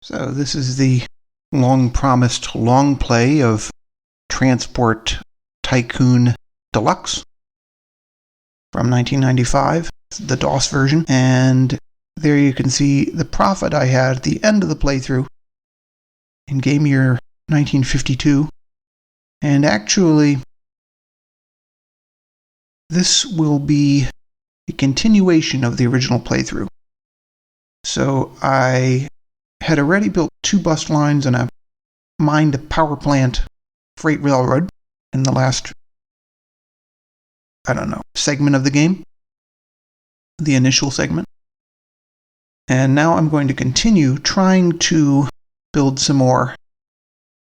So this is the long-promised long play of Transport Tycoon Deluxe from 1995, the DOS version. And there you can see the profit I had at the end of the playthrough in game year 1952. And actually, this will be a continuation of the original playthrough. So I had already built 2 bus lines and a mined power plant freight railroad in the last, segment of the game, the initial segment. And now I'm going to continue trying to build some more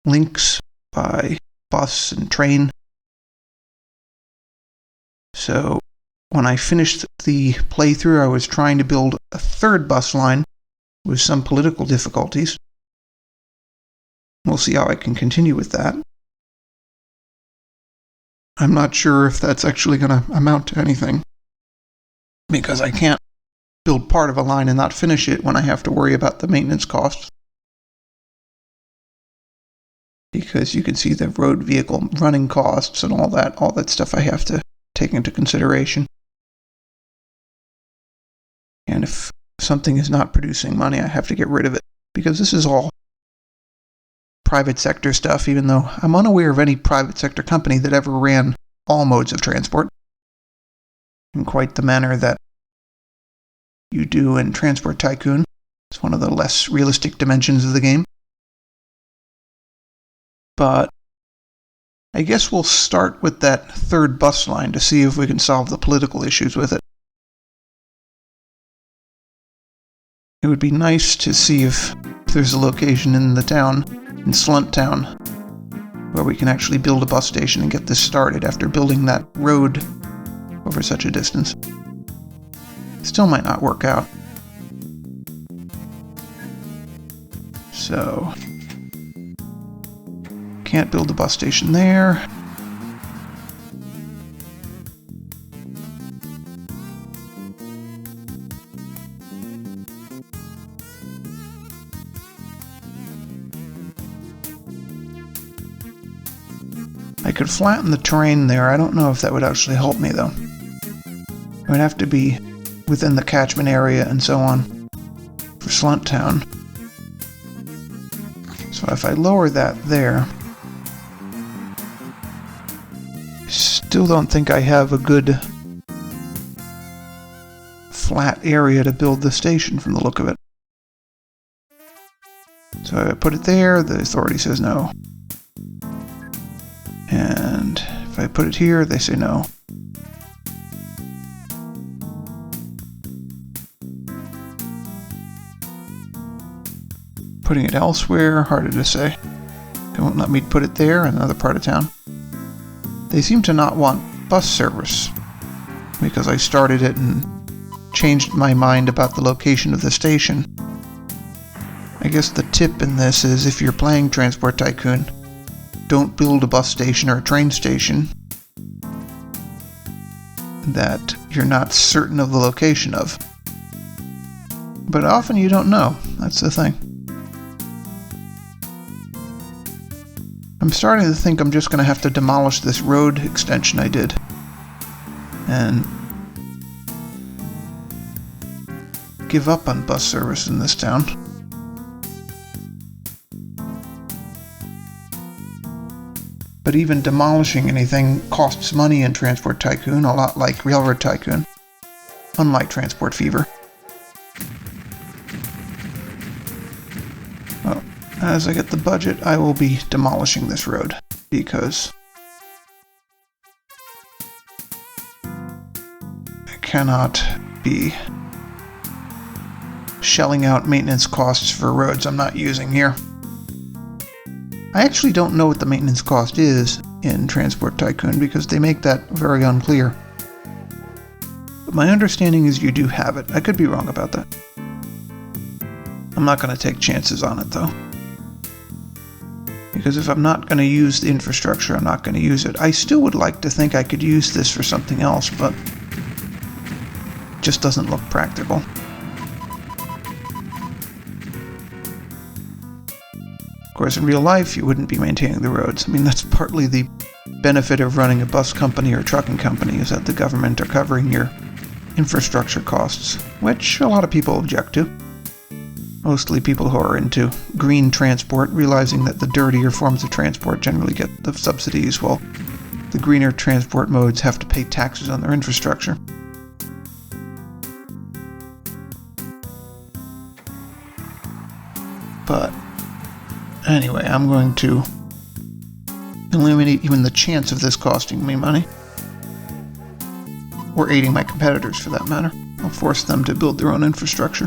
links by bus and train. So when I finished the playthrough, I was trying to build a 3rd bus line with some political difficulties. We'll see how I can continue with that. I'm not sure if that's actually going to amount to anything, because I can't build part of a line and not finish it when I have to worry about the maintenance costs. Because you can see the road vehicle running costs and all that stuff I have to take into consideration. And if something is not producing money, I have to get rid of it, because this is all private sector stuff, even though I'm unaware of any private sector company that ever ran all modes of transport in quite the manner that you do in Transport Tycoon. It's one of the less realistic dimensions of the game. But I guess we'll start with that 3rd bus line to see if we can solve the political issues with it. It would be nice to see if there's a location in the town, in Slunt Town, where we can actually build a bus station and get this started after building that road over such a distance. Still might not work out. So, can't build a bus station there. I could flatten the terrain there. I don't know if that would actually help me, though. It would have to be within the catchment area and so on for Slunt Town. So if I lower that there, I still don't think I have a good flat area to build the station from the look of it. So I put it there, the authority says no. And if I put it here, they say no. Putting it elsewhere, harder to say. They won't let me put it there in another part of town. They seem to not want bus service, because I started it and changed my mind about the location of the station. I guess the tip in this is, if you're playing Transport Tycoon, don't build a bus station or a train station that you're not certain of the location of. But often you don't know. That's the thing. I'm starting to think I'm just going to have to demolish this road extension I did and give up on bus service in this town. But even demolishing anything costs money in Transport Tycoon, a lot like Railroad Tycoon, unlike Transport Fever. Well, as I get the budget, I will be demolishing this road, because I cannot be shelling out maintenance costs for roads I'm not using here. I actually don't know what the maintenance cost is in Transport Tycoon, because they make that very unclear. But my understanding is you do have it. I could be wrong about that. I'm not going to take chances on it, though. Because if I'm not going to use the infrastructure, I'm not going to use it. I still would like to think I could use this for something else, but it just doesn't look practical. course, in real life, you wouldn't be maintaining the roads. I mean, that's partly the benefit of running a bus company or trucking company, is that the government are covering your infrastructure costs, which a lot of people object to. Mostly people who are into green transport, realizing that the dirtier forms of transport generally get the subsidies, while the greener transport modes have to pay taxes on their infrastructure. But anyway, I'm going to eliminate even the chance of this costing me money. Or aiding my competitors, for that matter. I'll force them to build their own infrastructure.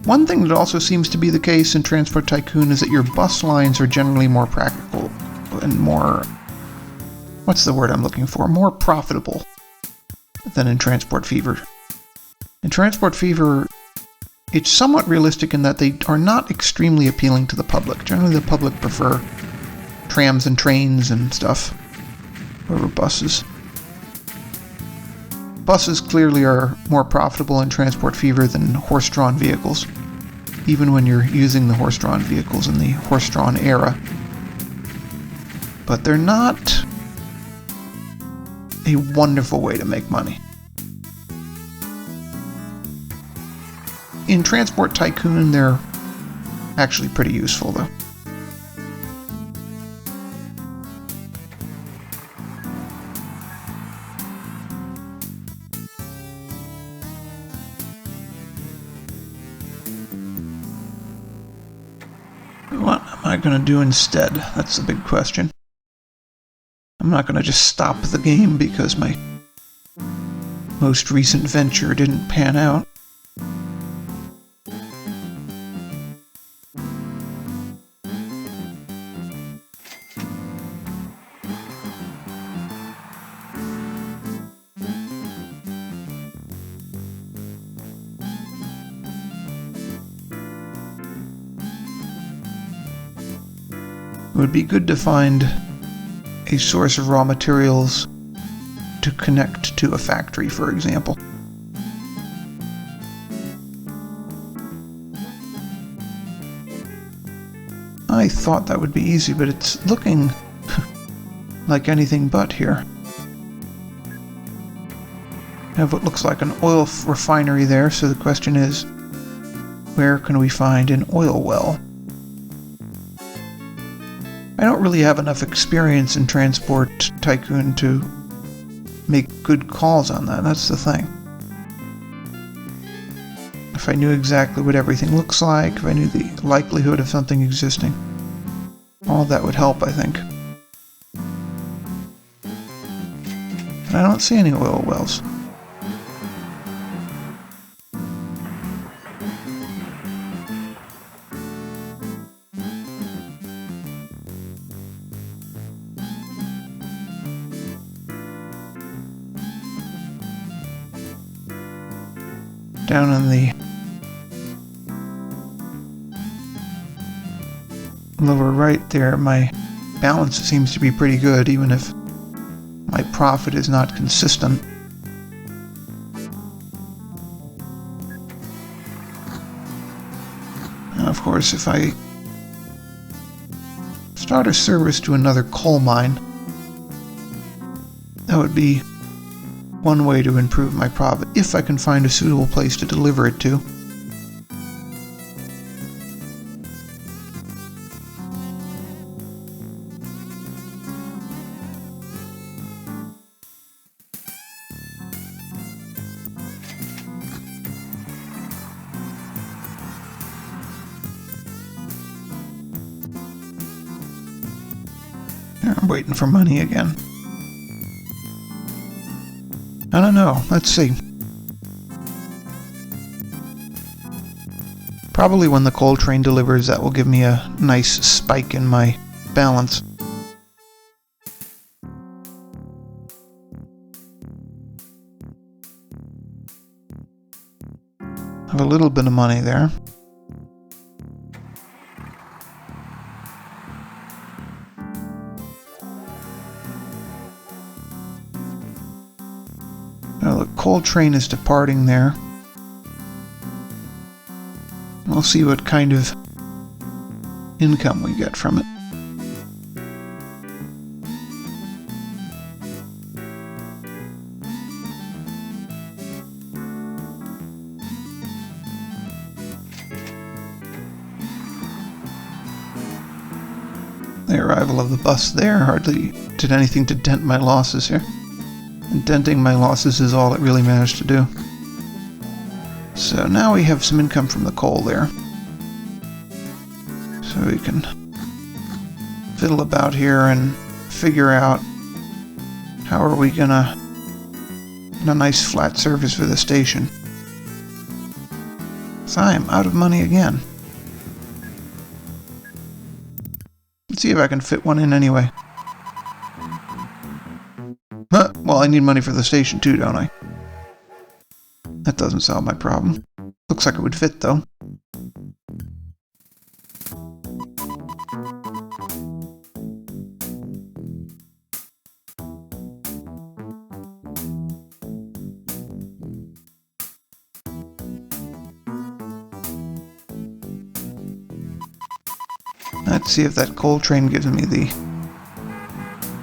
One thing that also seems to be the case in Transport Tycoon is that your bus lines are generally more practical and more... what's the word I'm looking for? More profitable than in Transport Fever. In Transport Fever, it's somewhat realistic in that they are not extremely appealing to the public. Generally, the public prefer trams and trains and stuff over buses. Buses clearly are more profitable in Transport Fever than horse-drawn vehicles, even when you're using the horse-drawn vehicles in the horse-drawn era. But they're not a wonderful way to make money. In Transport Tycoon, they're actually pretty useful, though. What am I going to do instead? That's the big question. I'm not going to just stop the game because my most recent venture didn't pan out. It would be good to find a source of raw materials to connect to a factory, for example. I thought that would be easy, but it's looking like anything but here. I have what looks like an oil refinery there, so the question is, where can we find an oil well? I don't really have enough experience in Transport Tycoon to make good calls on that, that's the thing. If I knew exactly what everything looks like, if I knew the likelihood of something existing, all that would help, I think. But I don't see any oil wells. Down in the lower right there, my balance seems to be pretty good, even if my profit is not consistent. And of course, if I start a service to another coal mine, that would be one way to improve my profit, if I can find a suitable place to deliver it to. I'm waiting for money again. I don't know. Let's see. Probably when the coal train delivers, that will give me a nice spike in my balance. I have a little bit of money there. coal train is departing there. We'll see what kind of income we get from it. The arrival of the bus there hardly did anything to dent my losses here. And denting my losses is all it really managed to do. So now we have some income from the coal there. So we can fiddle about here and figure out how are we gonna get a nice flat surface for the station. So I am out of money again. Let's see if I can fit one in anyway. Well, I need money for the station too, don't I? That doesn't solve my problem. Looks like it would fit, though. Let's see if that coal train gives me the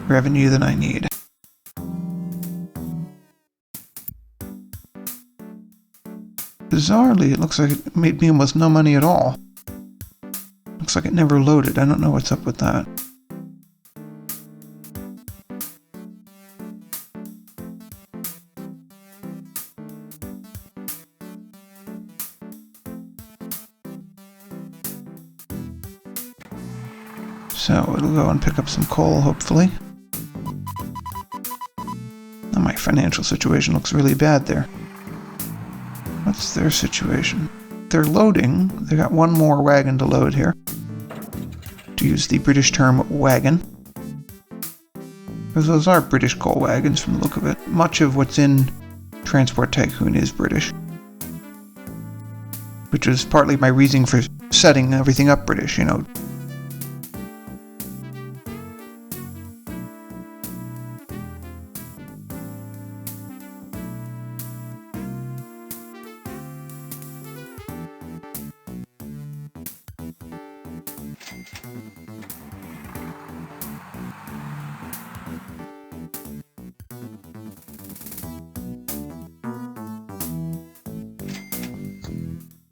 revenue that I need. Bizarrely, it looks like it made me almost no money at all. Looks like it never loaded. I don't know what's up with that. So it'll go and pick up some coal, hopefully. Now my financial situation looks really bad there. What's their situation? They're loading. They got one more wagon to load here. To use the British term wagon. Because those are British coal wagons from the look of it. Much of what's in Transport Tycoon is British. Which is partly my reason for setting everything up British, you know.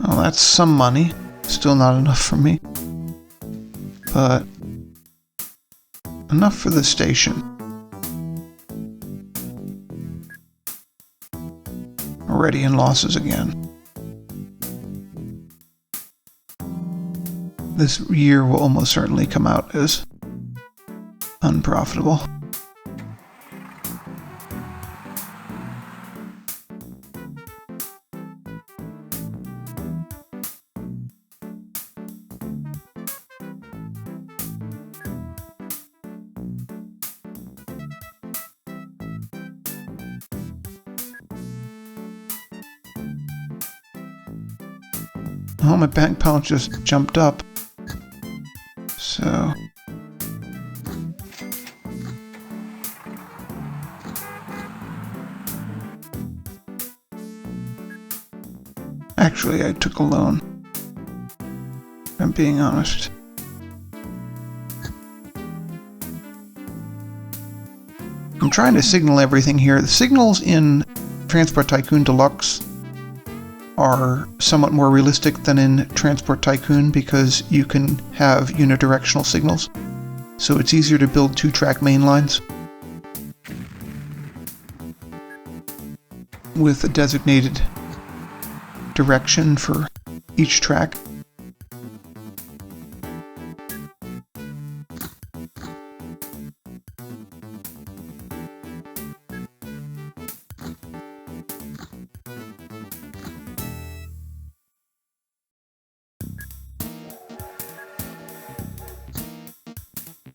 Well, that's some money. Still not enough for me. But enough for the station. Already in losses again. This year will almost certainly come out as unprofitable. Oh, my bank balance just jumped up. So... Actually, I took a loan. If I'm being honest. I'm trying to signal everything here. The signals in Transport Tycoon Deluxe are somewhat more realistic than in Transport Tycoon because you can have unidirectional signals. So it's easier to build two-track main lines with a designated direction for each track.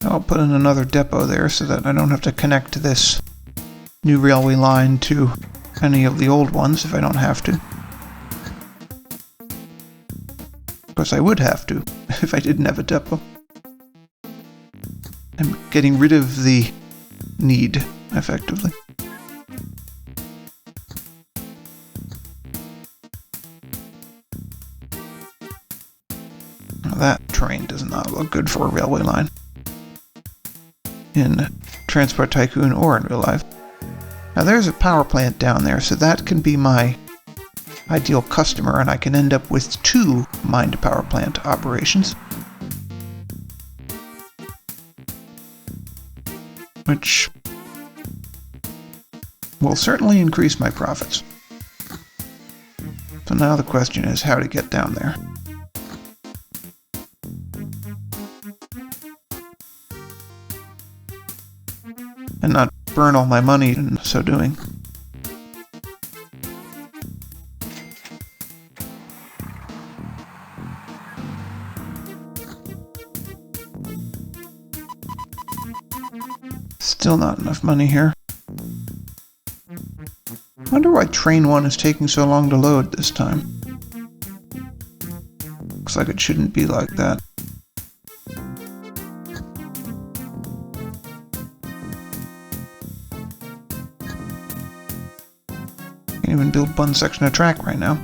I'll put in another depot there so that I don't have to connect this new railway line to any of the old ones if I don't have to. Of course I would have to if I didn't have a depot. I'm getting rid of the need, effectively. terrain does not look good for a railway line in Transport Tycoon or in real life. Now there's a power plant down there, so that can be my ideal customer, and I can end up with 2 mine-to-power plant operations, which will certainly increase my profits. So now the question is how to get down there. And not burn all my money in so doing. Still not enough money here. Wonder why train 1 is taking so long to load this time. Looks like it shouldn't be like that. Can't even build one section of track right now.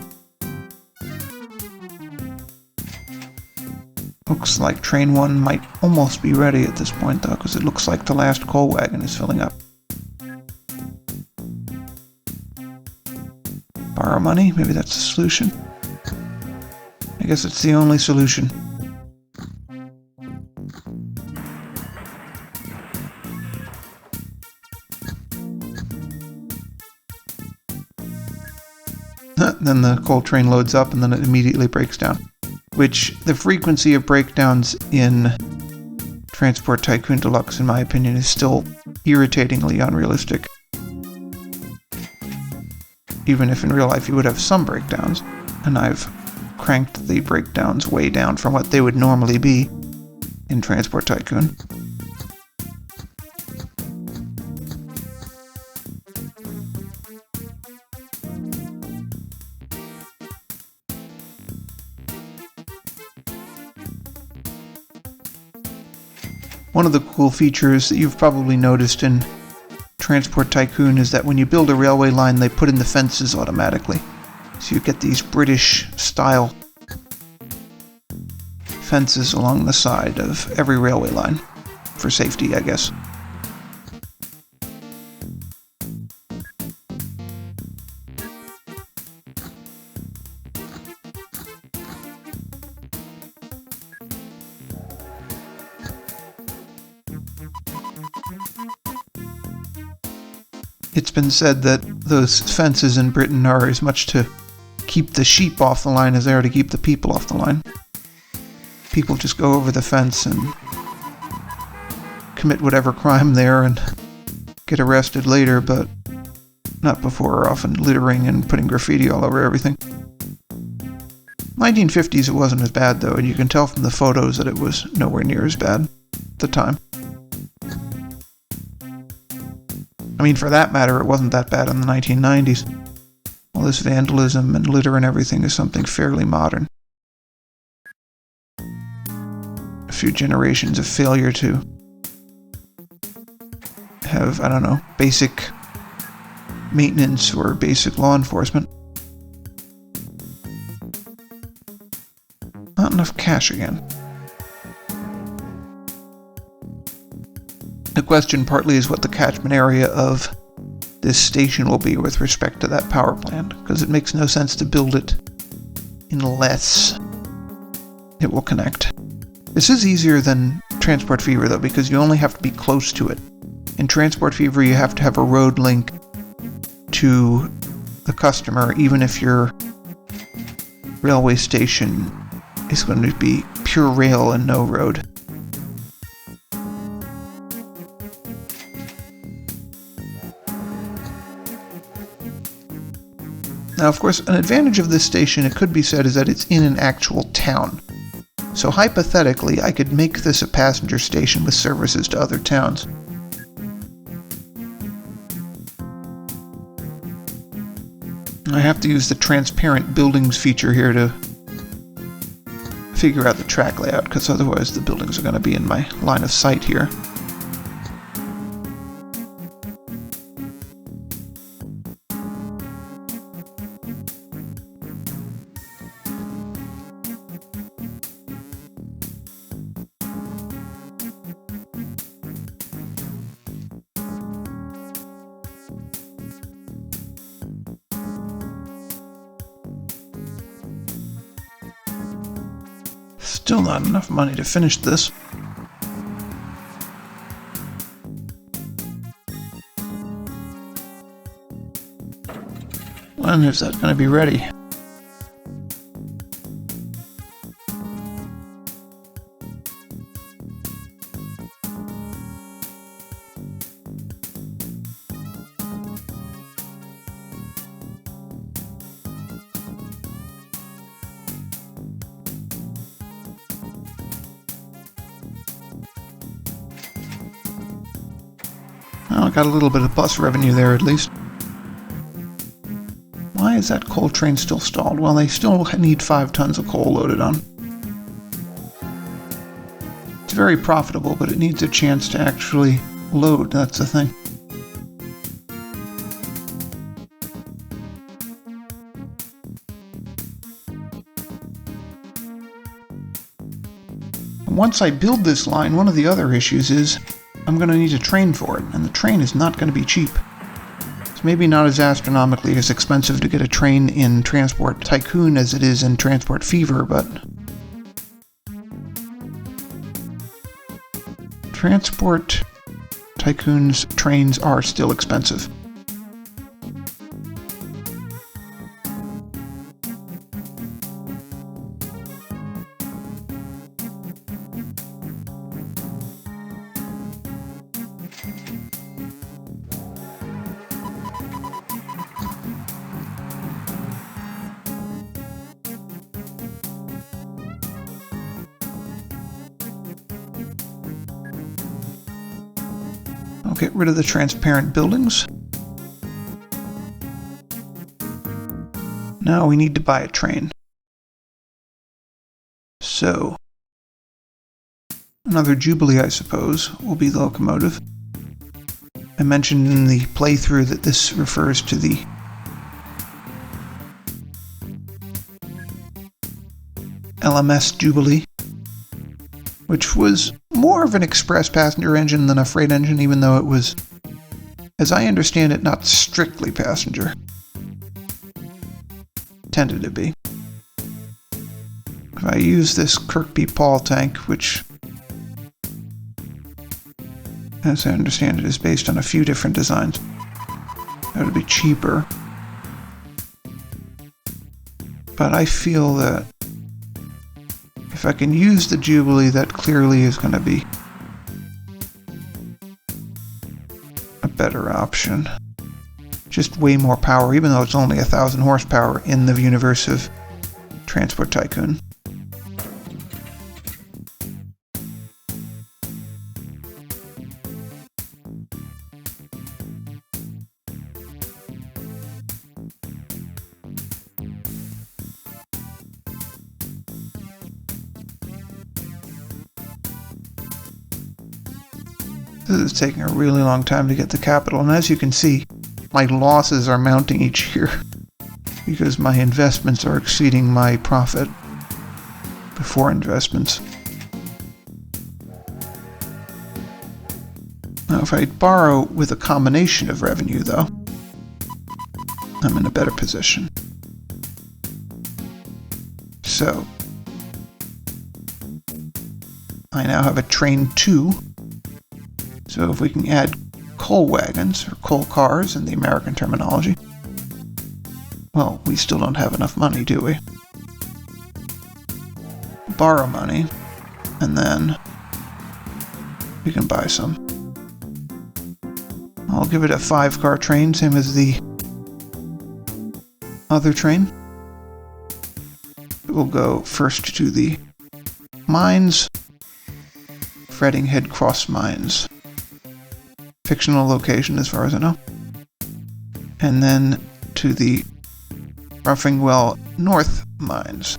Looks like train 1 might almost be ready at this point though, because it looks like the last coal wagon is filling up. Borrow money? Maybe that's the solution. I guess it's the only solution. Then the coal train loads up and then it immediately breaks down. Which, the frequency of breakdowns in Transport Tycoon Deluxe, in my opinion, is still irritatingly unrealistic. Even if in real life you would have some breakdowns, and I've cranked the breakdowns way down from what they would normally be in Transport Tycoon. One of the cool features that you've probably noticed in Transport Tycoon is that when you build a railway line, they put in the fences automatically. So you get these British-style fences along the side of every railway line. For safety, I guess. It's been said that those fences in Britain are as much to keep the sheep off the line as they are to keep the people off the line. People just go over the fence and commit whatever crime there and get arrested later, but not before, often littering and putting graffiti all over everything. 1950s it wasn't as bad though, and you can tell from the photos that it was nowhere near as bad at the time. I mean, for that matter, it wasn't that bad in the 1990s. All this vandalism and litter and everything is something fairly modern. A few generations of failure to have, I don't know, basic maintenance or basic law enforcement. Not enough cash again. The question partly is what the catchment area of this station will be with respect to that power plant, because it makes no sense to build it unless it will connect. This is easier than Transport Fever though, because you only have to be close to it. In Transport Fever you have to have a road link to the customer, even if your railway station is going to be pure rail and no road. Now, of course, an advantage of this station, it could be said, is that it's in an actual town. So hypothetically, I could make this a passenger station with services to other towns. I have to use the transparent buildings feature here to figure out the track layout, because otherwise the buildings are going to be in my line of sight here. Still not enough money to finish this. When is that going to be ready? Well, I got a little bit of bus revenue there at least. Why is that coal train still stalled? Well, they still need 5 tons of coal loaded on. It's very profitable, but it needs a chance to actually load, that's the thing. Once I build this line, one of the other issues is I'm going to need a train for it, and the train is not going to be cheap. It's maybe not as astronomically as expensive to get a train in Transport Tycoon as it is in Transport Fever, but Transport Tycoon's trains are still expensive. I'll get rid of the transparent buildings. Now we need to buy a train. So, another Jubilee, I suppose, will be the locomotive. I mentioned in the playthrough that this refers to the LMS Jubilee, which was more of an express passenger engine than a freight engine, even though it was, as I understand it, not strictly passenger. Tended to be. If I use this Kirkby Paul tank, which, as I understand it, is based on a few different designs, that would be cheaper. But I feel that if I can use the Jubilee, that clearly is going to be a better option. Just way more power, even though it's only 1,000 horsepower in the universe of Transport Tycoon. This is taking a really long time to get the capital, and as you can see, my losses are mounting each year because my investments are exceeding my profit before investments. Now, if I borrow with a combination of revenue, though, I'm in a better position. So, I now have a train 2. So if we can add coal wagons, or coal cars in the American terminology, well, we still don't have enough money, do we? Borrow money, and then we can buy some. I'll give it a 5-car train, same as the other train. We'll go first to the mines, Frettinghead Cross Mines. Fictional location as far as I know. And then to the Ruffingwell North Mines.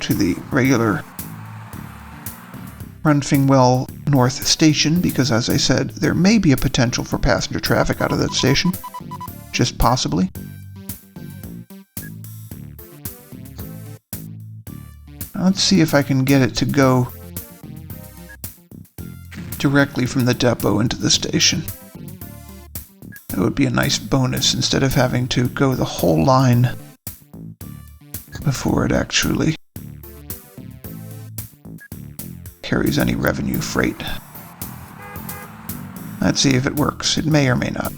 To the regular Ruffingwell North Station, because as I said, there may be a potential for passenger traffic out of that station. Just possibly. Let's see if I can get it to go directly from the depot into the station. That would be a nice bonus instead of having to go the whole line before it actually carries any revenue freight. Let's see if it works. It may or may not.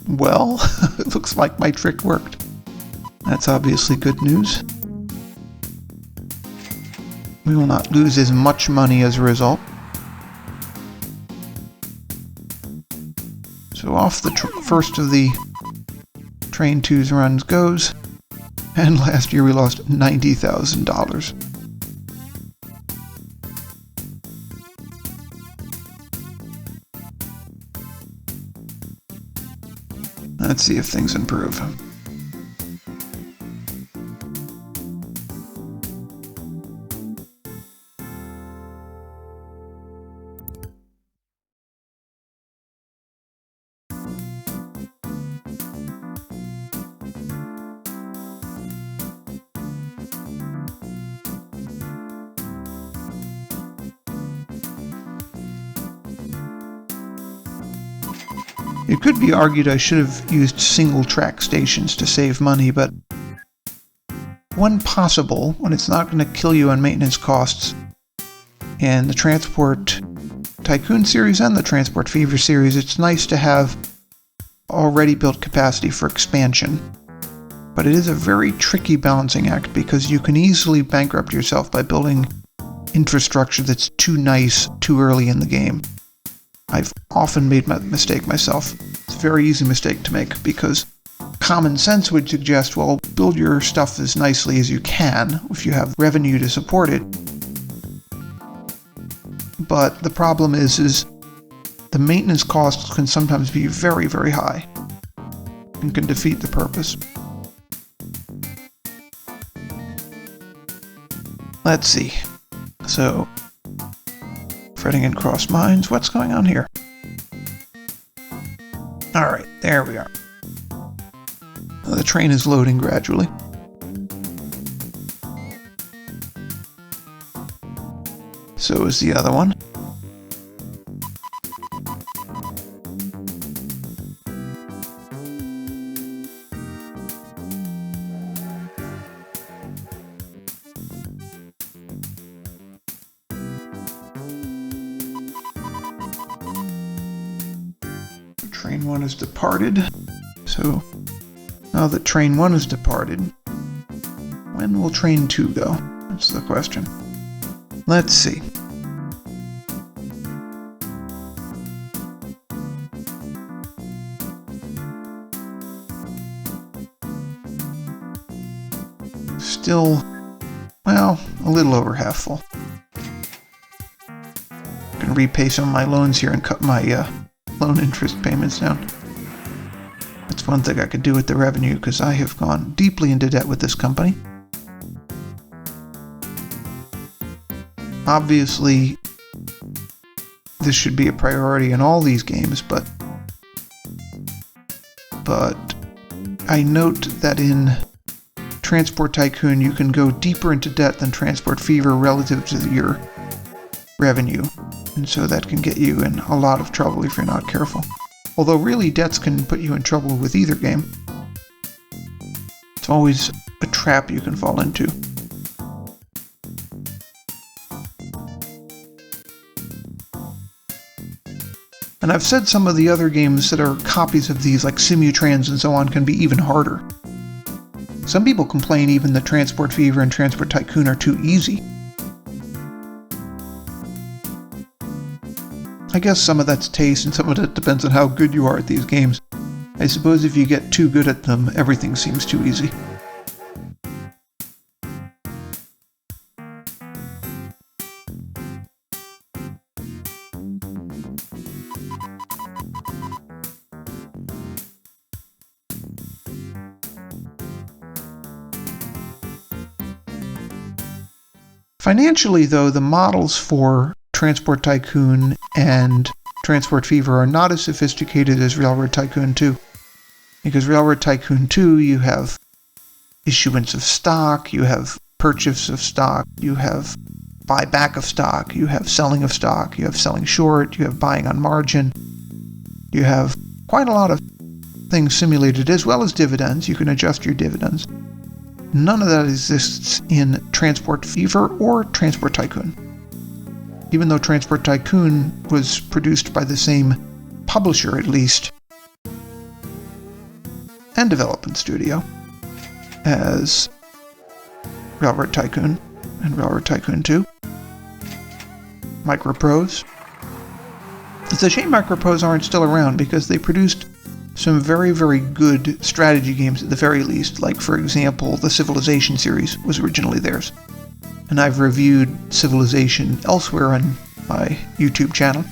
Well, it looks like my trick worked. That's obviously good news. We will not lose as much money as a result. So off the first of the Train 2's runs goes, and last year we lost $90,000. Let's see if things improve. It could be argued I should have used single-track stations to save money, but when possible, when it's not going to kill you on maintenance costs, in the Transport Tycoon series and the Transport Fever series, it's nice to have already built capacity for expansion. But it is a very tricky balancing act because you can easily bankrupt yourself by building infrastructure that's too nice too early in the game. I've often made that mistake myself. It's a very easy mistake to make because common sense would suggest, well, build your stuff as nicely as you can if you have revenue to support it. But the problem is the maintenance costs can sometimes be very, very high and can defeat the purpose. Let's see. So, fretting and cross mines. What's going on here? Alright, there we are. The train is loading gradually. So is the other one. Train 1 has departed. So now that Train 1 has departed, when will Train 2 go? That's the question. Let's see. Still, well, a little over half full. I can repay some of my loans here and cut my loan interest payments down. That's one thing I could do with the revenue, because I have gone deeply into debt with this company. Obviously, this should be a priority in all these games, but I note that in Transport Tycoon you can go deeper into debt than Transport Fever relative to your revenue. And so that can get you in a lot of trouble if you're not careful. Although really debts can put you in trouble with either game. It's always a trap you can fall into. And I've said some of the other games that are copies of these, like Simutrans and so on, can be even harder. Some people complain even that Transport Fever and Transport Tycoon are too easy. I guess some of that's taste and some of it depends on how good you are at these games. I suppose if you get too good at them, everything seems too easy. Financially, though, the models for Transport Tycoon and Transport Fever are not as sophisticated as Railroad Tycoon 2. Because Railroad Tycoon 2, you have issuance of stock, you have purchase of stock, you have buyback of stock, you have selling of stock, you have selling short, you have buying on margin. You have quite a lot of things simulated, as well as dividends. You can adjust your dividends. None of that exists in Transport Fever or Transport Tycoon. Even though Transport Tycoon was produced by the same publisher, at least, and development studio as Railroad Tycoon and Railroad Tycoon 2. Microprose. It's a shame Microprose aren't still around, because they produced some very, very good strategy games at the very least. Like, for example, the Civilization series was originally theirs. And I've reviewed Civilization elsewhere on my YouTube channel.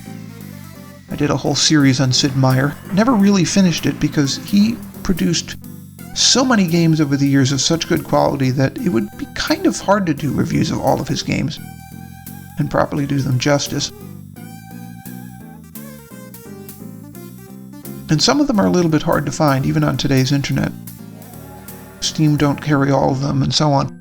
I did a whole series on Sid Meier. Never really finished it because he produced so many games over the years of such good quality that it would be kind of hard to do reviews of all of his games and properly do them justice. And some of them are a little bit hard to find, even on today's internet. Steam don't carry all of them, and so on.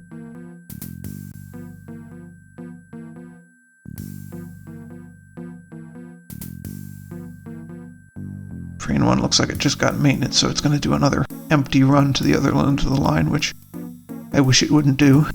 Train 1 looks like it just got maintenance, so it's going to do another empty run to the other end of the line, which I wish it wouldn't do.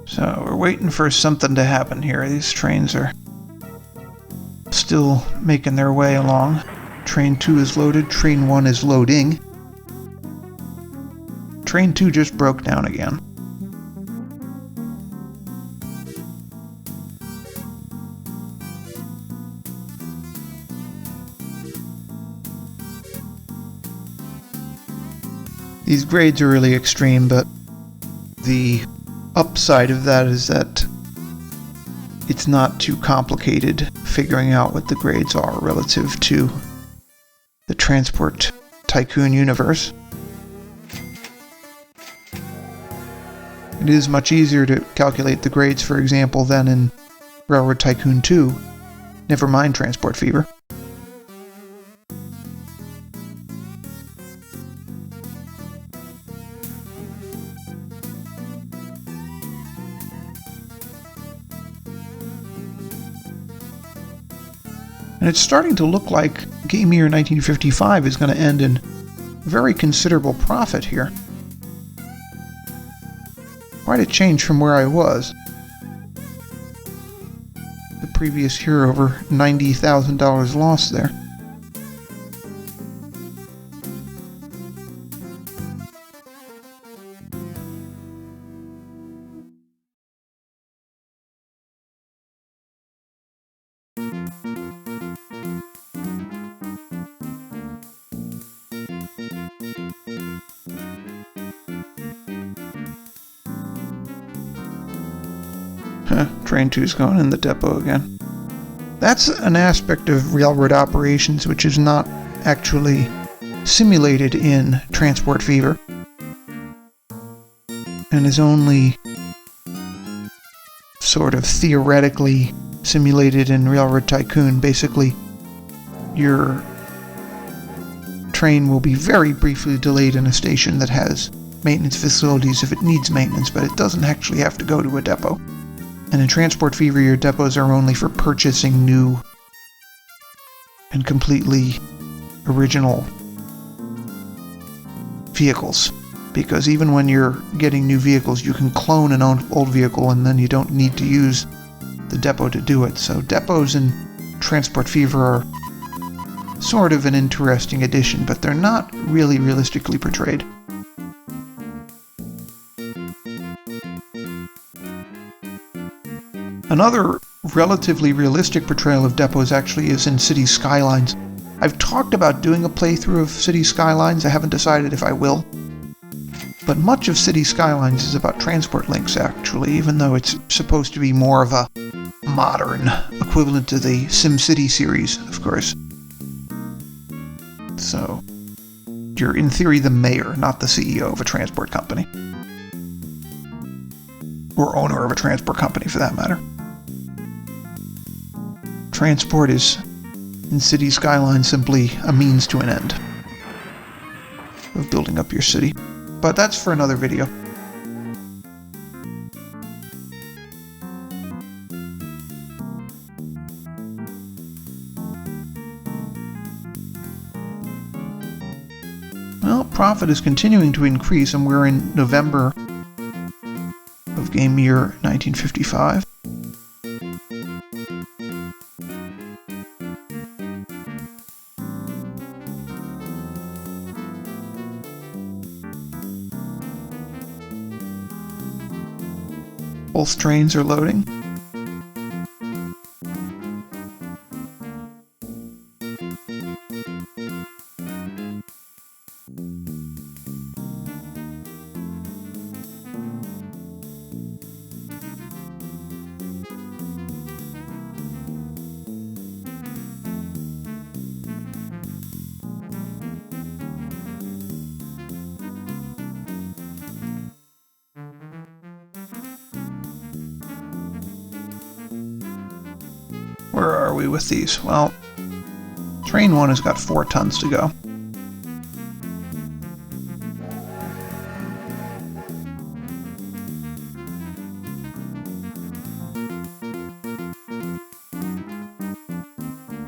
So we're waiting for something to happen here. These trains are still making their way along. Train 2 is loaded. Train 1 is loading. Train 2 just broke down again. These grades are really extreme, but the upside of that is that it's not too complicated figuring out what the grades are relative to the Transport Tycoon universe. It is much easier to calculate the grades, for example, than in Railroad Tycoon 2, never mind Transport Fever. And it's starting to look like Game Year 1955 is going to end in very considerable profit here. Quite a change from where I was. The previous year, over $90,000 lost there. Train 2's going in the depot again. That's an aspect of railroad operations which is not actually simulated in Transport Fever, and is only sort of theoretically simulated in Railroad Tycoon. Basically, your train will be very briefly delayed in a station that has maintenance facilities if it needs maintenance, but it doesn't actually have to go to a depot. And in Transport Fever, your depots are only for purchasing new and completely original vehicles. Because even when you're getting new vehicles, you can clone an old vehicle and then you don't need to use the depot to do it. So depots in Transport Fever are sort of an interesting addition, but they're not really realistically portrayed. Another relatively realistic portrayal of depots actually is in City Skylines. I've talked about doing a playthrough of City Skylines. I haven't decided if I will. But much of City Skylines is about transport links, actually, even though it's supposed to be more of a modern equivalent to the SimCity series, of course. So, you're in theory the mayor, not the CEO of a transport company. Or owner of a transport company, for that matter. Transport is, in City Skylines, simply a means to an end of building up your city. But that's for another video. Well, profit is continuing to increase, and we're in November of game year 1955. Both trains are loading. Where are we with these? Well, train 1 has got 4 tons to go.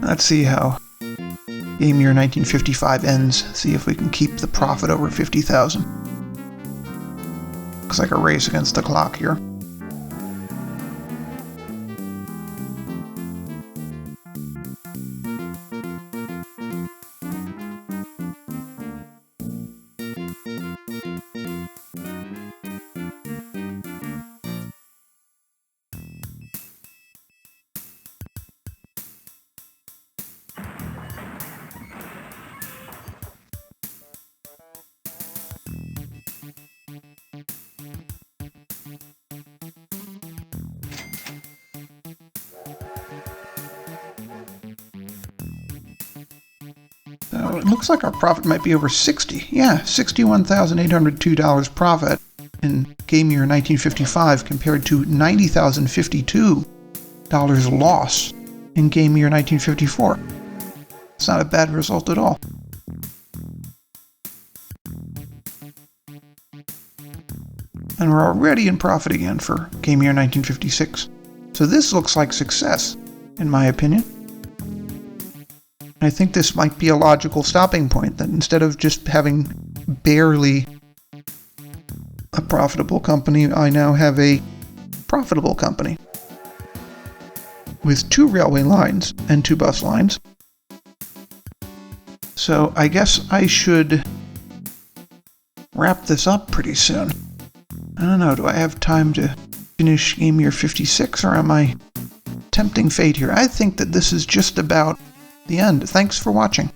Let's see how game year 1955 ends. See if we can keep the profit over 50,000. Looks like a race against the clock here. So it looks like our profit might be over 60. Yeah, $61,802 profit in game year 1955 compared to $90,052 loss in game year 1954. It's not a bad result at all. And we're already in profit again for game year 1956. So this looks like success, in my opinion. I think this might be a logical stopping point, that instead of just having barely a profitable company, I now have a profitable company with 2 railway lines and 2 bus lines. So I guess I should wrap this up pretty soon. I don't know, do I have time to finish game year 56, or am I tempting fate here? I think that this is just about the end. Thanks for watching.